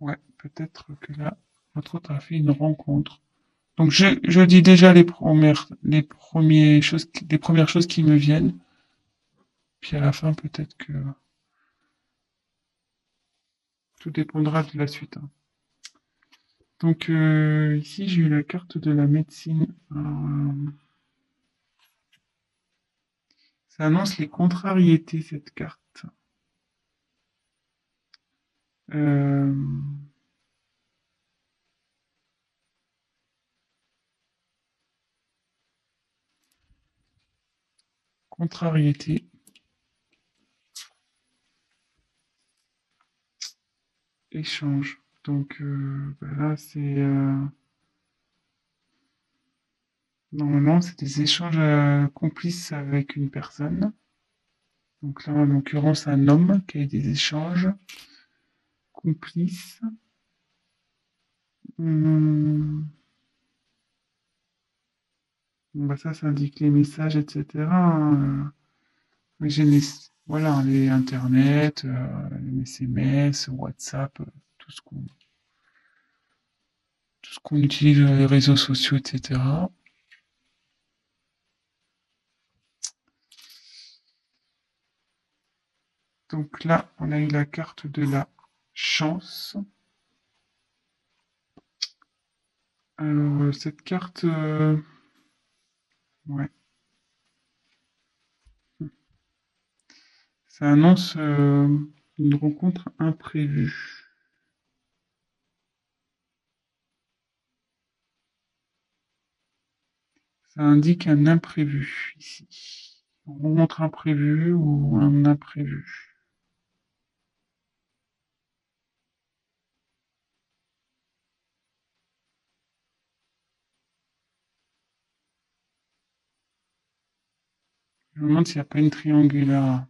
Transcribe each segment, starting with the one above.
Ouais, peut-être que là, votre autre a fait une rencontre. Donc je dis déjà les premières choses qui me viennent, puis à la fin peut-être que tout dépendra de la suite, hein. Donc ici j'ai eu la carte de la médecine. Ça annonce les contrariétés cette carte. Euh, Contrariété, échange. Donc bah là c'est normalement c'est des échanges complices avec une personne. Donc là en l'occurrence un homme qui a eu des échanges complices. Hum, bon, bah ça indique les messages, etc., hein. Mais voilà, les Internet, les SMS, WhatsApp, tout ce qu'on tout ce qu'on utilise, les réseaux sociaux, etc. Donc là, on a eu la carte de la chance. Alors, cette carte, ouais, ça annonce une rencontre imprévue. Ça indique un imprévu ici. Une rencontre imprévue ou un imprévu. Je me demande s'il n'y a pas une triangulaire.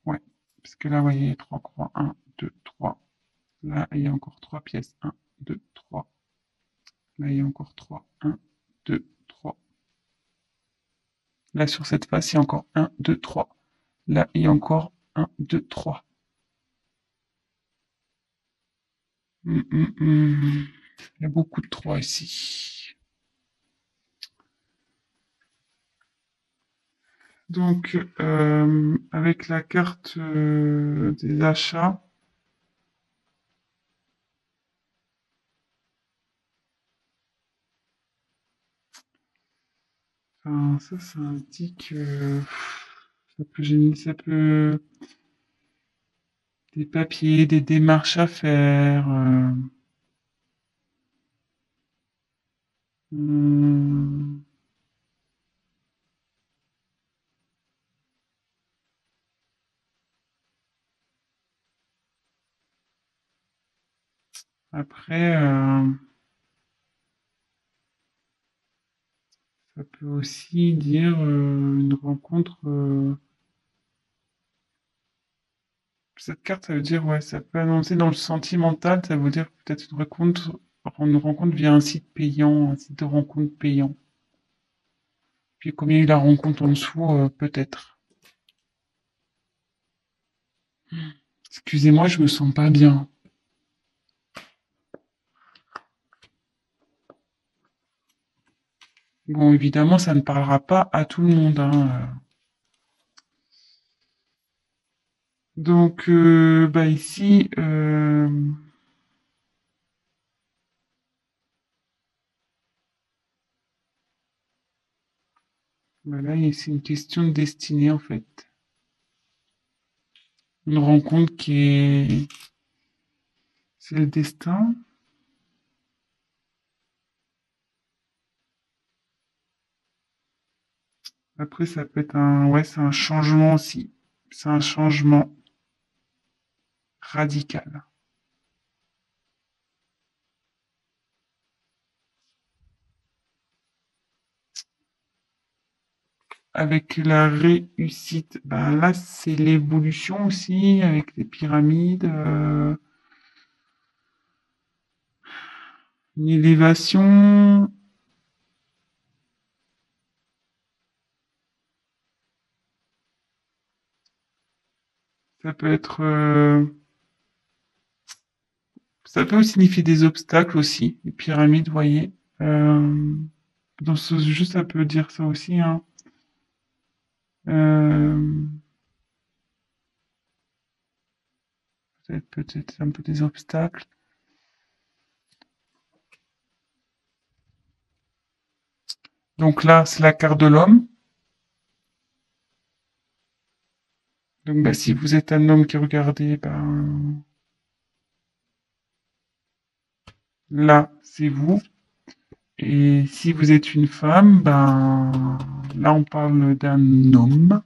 Ouais, parce que là, vous voyez, trois croix. Un, 2, 3. Là, il y a encore trois pièces. Un, 2, 3. Là, il y a encore trois. Un, 2, 3. Là, sur cette face, il y a encore un, 2, 3. Là, il y a encore un, 2, 3. Il y a beaucoup de 3 ici. Donc, avec la carte des achats, enfin, ça indique ça peut des papiers, des démarches à faire. Hum, après, ça peut aussi dire une rencontre. Cette carte, ça veut dire, ouais, ça peut annoncer dans le sentimental, ça veut dire peut-être une rencontre via un site payant, un site de rencontre payant. Puis comme il y a eu la rencontre en dessous, peut-être. Excusez-moi, je me sens pas bien. Bon, évidemment, ça ne parlera pas à tout le monde, hein. Donc, bah ici, bah là, c'est une question de destinée en fait. Une rencontre c'est le destin. Après, ça peut être ouais, c'est un changement aussi. C'est un changement radical. Avec la réussite, ben là, c'est l'évolution aussi, avec les pyramides, une élévation. Ça peut être Ça peut signifier des obstacles aussi, les pyramides, vous voyez. Euh, dans ce jeu, ça peut dire ça aussi, hein. Euh, peut-être un peu des obstacles. Donc là, c'est la carte de l'homme. Donc bah, si vous êtes un homme qui regardez, ben, là, c'est vous. Et si vous êtes une femme, ben, là, on parle d'un homme.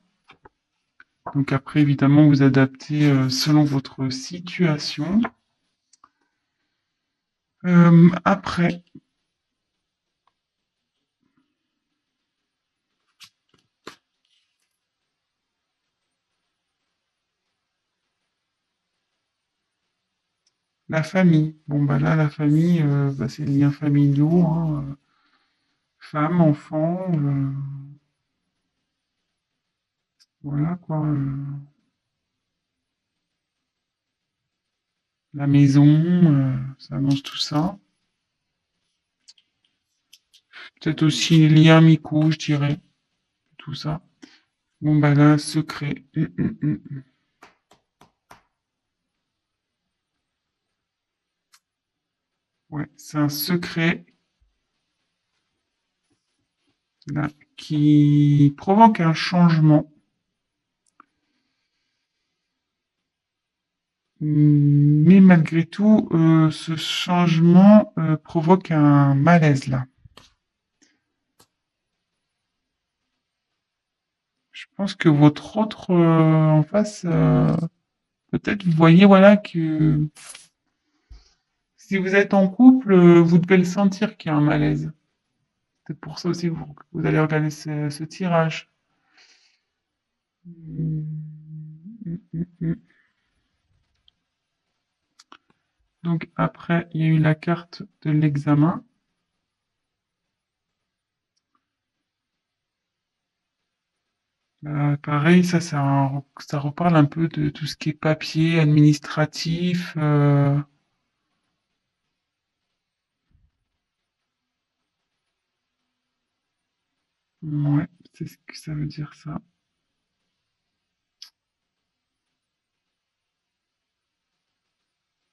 Donc après, évidemment, vous adaptez selon votre situation. Après, la famille. Bon, bah là, la famille, bah, c'est les liens familiaux, hein, femme, enfant, voilà quoi. La maison, ça annonce tout ça. Peut-être aussi les liens amicaux, je dirais, tout ça. Bon, bah là, secret. Ouais, c'est un secret là, qui provoque un changement. Mais malgré tout, ce changement provoque un malaise là. Je pense que votre autre en face, peut-être vous voyez voilà que si vous êtes en couple, vous devez le sentir qu'il y a un malaise. C'est pour ça aussi que vous allez regarder ce tirage. Mm, mm, mm, mm. Donc après, il y a eu la carte de l'examen. Pareil, ça reparle un peu de tout ce qui est papier, administratif. Ouais, c'est ce que ça veut dire ça.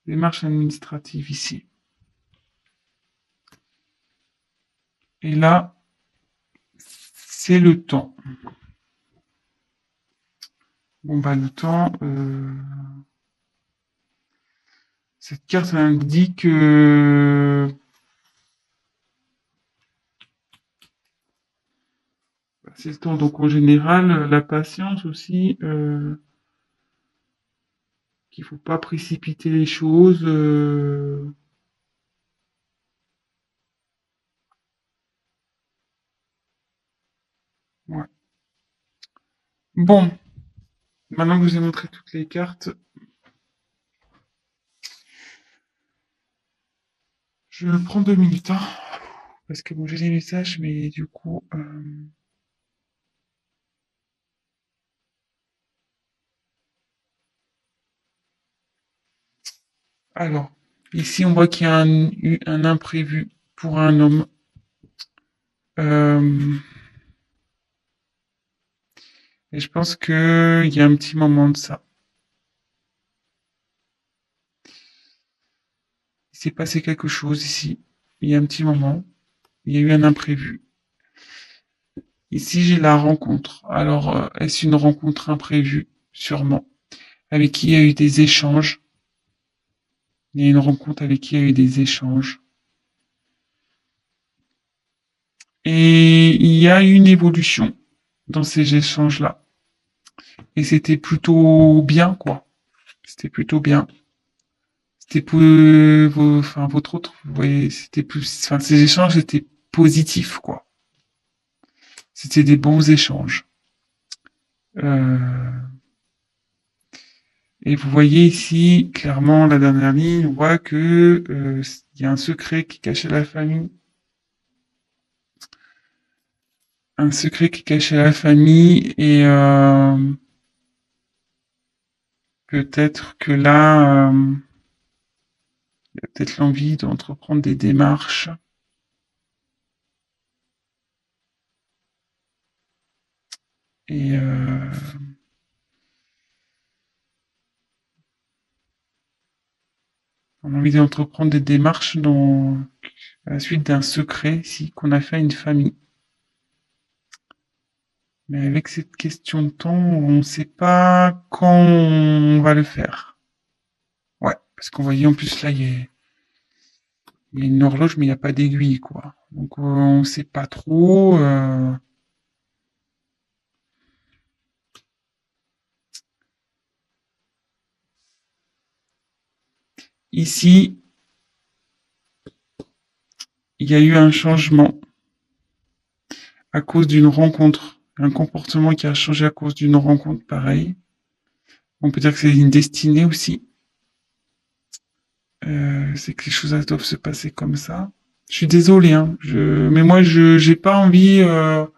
Démarche administrative ici. Et là, c'est le temps. Bon bah le temps, cette carte indique c'est le temps. Donc en général, la patience aussi, qu'il faut pas précipiter les choses. Ouais. Bon, maintenant que je vous ai montré toutes les cartes, je prends 2 minutes, hein, parce que bon, j'ai les messages, mais du coup, alors, ici on voit qu'il y a eu un imprévu pour un homme. Euh, et je pense qu'il y a un petit moment de ça. Il s'est passé quelque chose ici. Il y a un petit moment. Il y a eu un imprévu. Ici, j'ai la rencontre. Alors, est-ce une rencontre imprévue? Sûrement. Avec qui il y a eu des échanges. Il y a une rencontre avec qui il y a eu des échanges. Et il y a eu une évolution dans ces échanges-là. Et c'était plutôt bien, quoi. C'était plutôt bien. C'était pour enfin, votre autre, vous voyez, c'était plus, enfin, ces échanges étaient positifs, quoi. C'était des bons échanges. Euh, et vous voyez ici, clairement, la dernière ligne, on voit que il y a un secret qui est caché à la famille. Un secret qui est caché à la famille et peut-être que là, Il a peut-être l'envie d'entreprendre des démarches. Et on a envie d'entreprendre des démarches à la suite d'un secret ici qu'on a fait à une famille. Mais avec cette question de temps, on ne sait pas quand on va le faire. Ouais, parce qu'on voyait en plus là, il y a une horloge, mais il n'y a pas d'aiguille, quoi. Donc on ne sait pas trop. Ici, il y a eu un changement à cause d'une rencontre. Un comportement qui a changé à cause d'une rencontre, pareil. On peut dire que c'est une destinée aussi. C'est que les choses doivent se passer comme ça. Je suis désolé, hein. Mais moi, je j'ai pas envie. Parce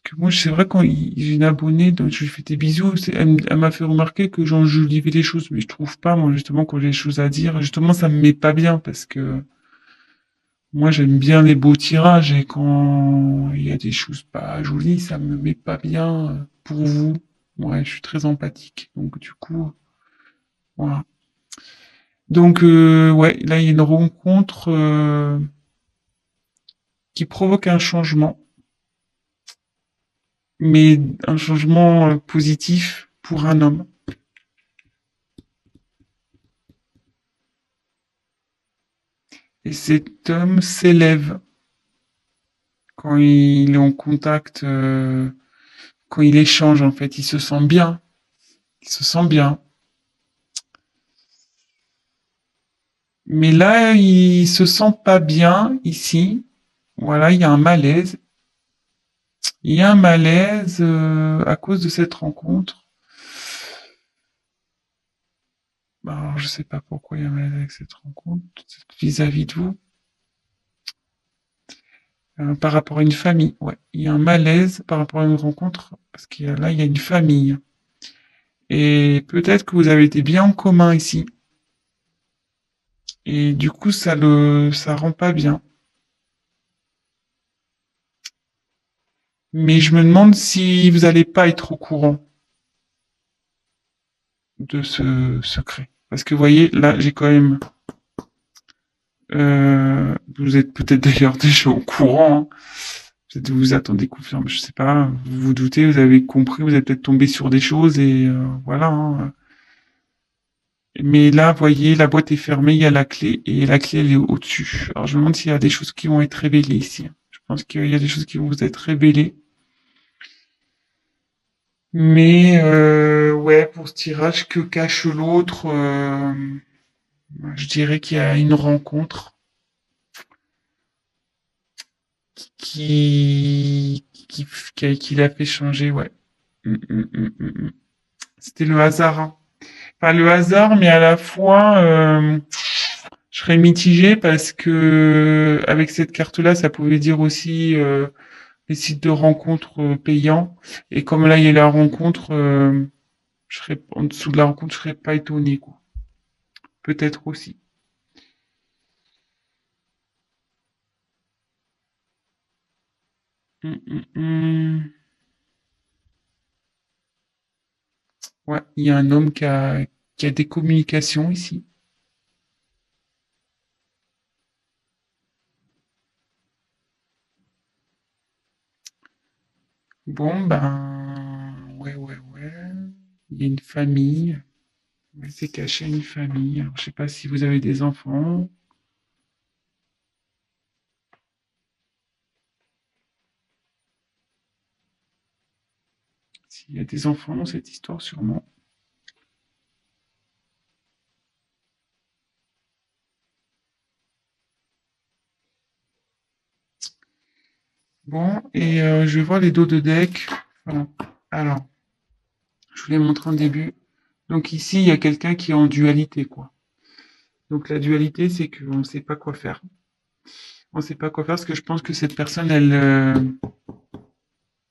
que moi, c'est vrai quand j'ai une abonnée, donc je lui fais des bisous. Elle m'a fait remarquer que j'enjolivais les choses, mais je trouve pas. Moi, justement, quand j'ai des choses à dire, justement, ça me met pas bien parce que moi, j'aime bien les beaux tirages et quand il y a des choses pas jolies, ça me met pas bien pour vous. Ouais, je suis très empathique, donc du coup, voilà. Donc, ouais, là, il y a une rencontre qui provoque un changement, mais un changement positif pour un homme. Et cet homme s'élève quand il est en contact, quand il échange, en fait, il se sent bien. Il se sent bien. Mais là, il se sent pas bien ici. Voilà, il y a un malaise. Il y a un malaise à cause de cette rencontre. Bah, alors, je sais pas pourquoi il y a un malaise avec cette rencontre vis-à-vis de vous. Par rapport à une famille, ouais. Il y a un malaise par rapport à une rencontre, parce qu'il y a, là, il y a une famille. Et peut-être que vous avez été bien en commun ici. Et du coup, ça rend pas bien. Mais je me demande si vous allez pas être au courant de ce secret. Parce que vous voyez, là, j'ai quand même, vous êtes peut-être d'ailleurs déjà au courant, hein. Peut-être vous vous attendez confirme, je sais pas, vous vous doutez, vous avez compris, vous êtes peut-être tombé sur des choses et voilà, hein. Mais là, vous voyez, la boîte est fermée, il y a la clé, et la clé, elle est au-dessus. Alors, je me demande s'il y a des choses qui vont être révélées ici. Je pense qu'il y a des choses qui vont vous être révélées. Mais, ouais, pour ce tirage, que cache l'autre, je dirais qu'il y a une rencontre qui l'a fait changer, ouais. Mm. C'était le hasard, hein. Pas le hasard, mais à la fois, je serais mitigé parce que avec cette carte-là, ça pouvait dire aussi les sites de rencontres payants. Et comme là, il y a la rencontre, je serais en dessous de la rencontre, je serais pas étonné, quoi. Peut-être aussi. Hum. Ouais, il y a un homme qui a des communications ici. Bon, ben, ouais. Il y a une famille. C'est caché à une famille. Alors, je sais pas si vous avez des enfants. S'il y a des enfants dans cette histoire, sûrement. Bon, et je vais voir les dos de deck. Voilà. Alors, je vous l'ai montré en début. Donc ici, il y a quelqu'un qui est en dualité, quoi. Donc la dualité, c'est qu'on ne sait pas quoi faire. On ne sait pas quoi faire parce que je pense que cette personne, vous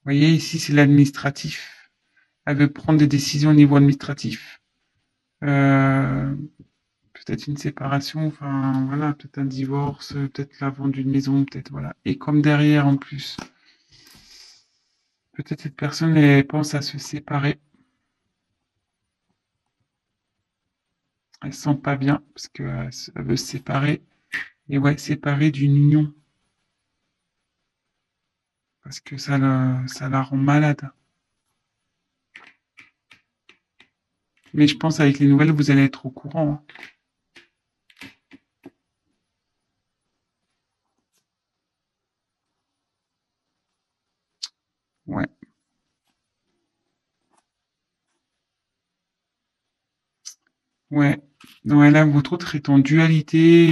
voyez, ici, c'est l'administratif. Elle veut prendre des décisions au niveau administratif. Euh, peut-être une séparation, enfin voilà, peut-être un divorce, peut-être la vente d'une maison, peut-être voilà. Et comme derrière en plus, peut-être cette personne elle pense à se séparer, elle se sent pas bien parce que elle veut se séparer. Et ouais, séparer d'une union parce que ça la rend malade. Mais je pense avec les nouvelles, vous allez être au courant, hein. Ouais, ouais. Ouais, là, votre autre est en dualité.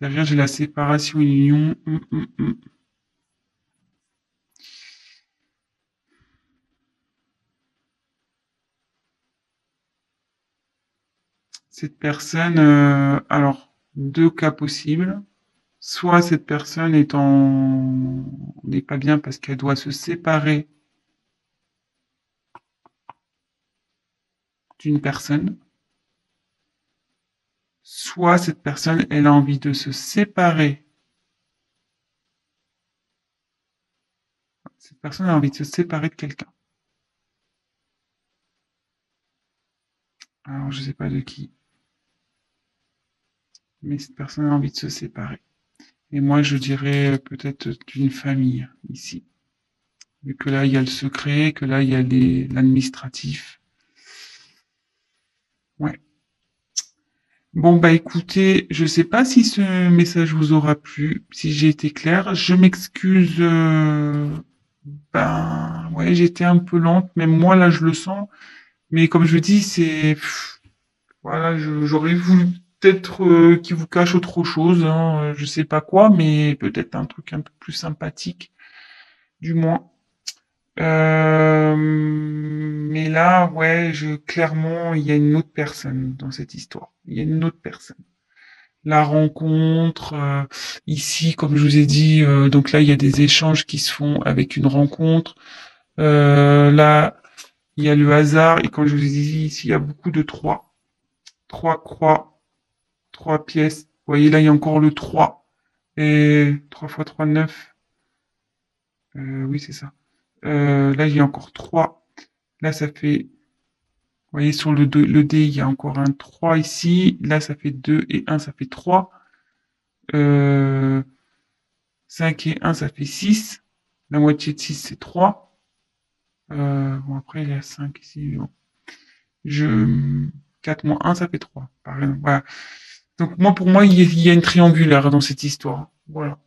Derrière, j'ai la séparation et l'union. Cette personne, alors, deux cas possibles. Soit cette personne n'est pas bien parce qu'elle doit se séparer d'une personne. Soit cette personne, elle a envie de se séparer. Cette personne a envie de se séparer de quelqu'un. Alors, je sais pas de qui, mais cette personne a envie de se séparer. Et moi, je dirais peut-être d'une famille ici. Vu que là, il y a le secret, que là, il y a l'administratif. Ouais. Bon, bah écoutez, je sais pas si ce message vous aura plu, si j'ai été clair. Je m'excuse. Ben, ouais, j'étais un peu lente, même moi, là, je le sens. Mais comme je dis, voilà, j'aurais voulu peut-être qu'il vous cache autre chose, hein, je sais pas quoi, mais peut-être un truc un peu plus sympathique, du moins. Mais là, ouais, clairement, il y a une autre personne dans cette histoire. Il y a une autre personne. La rencontre, ici, comme je vous ai dit, donc là, il y a des échanges qui se font avec une rencontre. Là, il y a le hasard, et comme je vous ai dit, ici, il y a beaucoup de trois. Trois croix, trois pièces. Vous voyez, là, il y a encore le 3. Et 3 fois 3, 9. Oui, c'est ça. Là, il y a encore 3. Là, ça fait, vous voyez, sur le dé, il y a encore un 3 ici. Là, ça fait 2 et 1, ça fait 3. Euh, 5 et 1, ça fait 6. La moitié de 6, c'est 3. Bon, après, il y a 5 ici. Bon. 4 moins 1, ça fait 3. Par exemple. Voilà. Donc, moi, pour moi, il y a une triangulaire dans cette histoire. Voilà.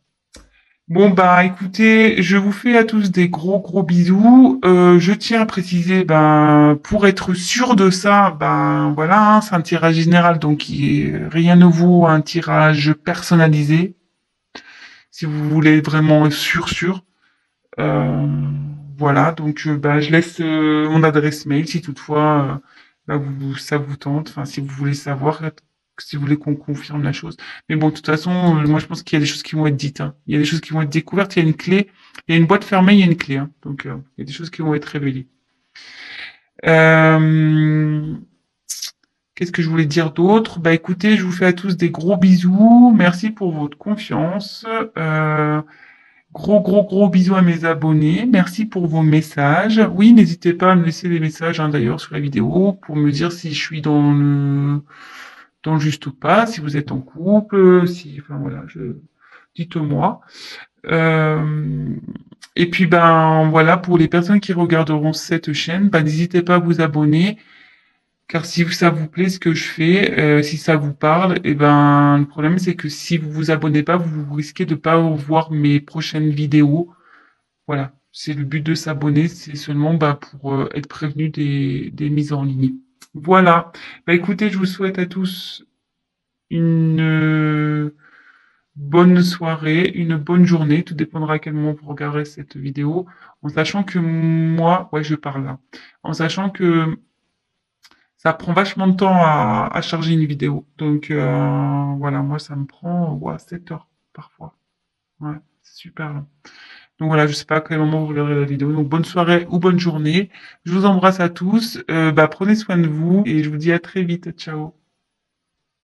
Bon bah écoutez, je vous fais à tous des gros gros bisous. Je tiens à préciser, ben pour être sûr de ça, ben voilà, hein, c'est un tirage général, donc rien ne vaut un tirage personnalisé. Si vous voulez vraiment être sûr. Euh, voilà, donc bah, je laisse mon adresse mail si toutefois bah, ça vous tente, enfin si vous voulez savoir, si vous voulez qu'on confirme la chose. Mais bon, de toute façon, moi je pense qu'il y a des choses qui vont être dites, hein. Il y a des choses qui vont être découvertes, il y a une clé, il y a une boîte fermée, il y a une clé, hein. Donc il y a des choses qui vont être révélées. Euh, Qu'est-ce que je voulais dire d'autre? Bah écoutez, je vous fais à tous des gros bisous. Merci pour votre confiance. Gros, gros, gros bisous à mes abonnés. Merci pour vos messages. Oui, n'hésitez pas à me laisser des messages, hein, d'ailleurs, sur la vidéo pour me dire si je suis dans le juste ou pas, si vous êtes en couple, si, enfin voilà, dites-moi. Euh, et puis, ben, voilà, pour les personnes qui regarderont cette chaîne, ben, n'hésitez pas à vous abonner. Car si ça vous plaît ce que je fais, si ça vous parle, et ben le problème c'est que si vous vous abonnez pas, vous risquez de pas voir mes prochaines vidéos. Voilà, c'est le but de s'abonner, c'est seulement bah, pour être prévenu des mises en ligne. Voilà. Bah écoutez, je vous souhaite à tous une bonne soirée, une bonne journée. Tout dépendra à quel moment vous regarderez cette vidéo. En sachant que moi, ouais, je parle là. En sachant que ça prend vachement de temps à charger une vidéo. Donc voilà, moi ça me prend 7 heures parfois. Ouais, c'est super long. Donc voilà, je sais pas à quel moment vous regarderez la vidéo. Donc bonne soirée ou bonne journée. Je vous embrasse à tous. Bah, prenez soin de vous et je vous dis à très vite. Ciao.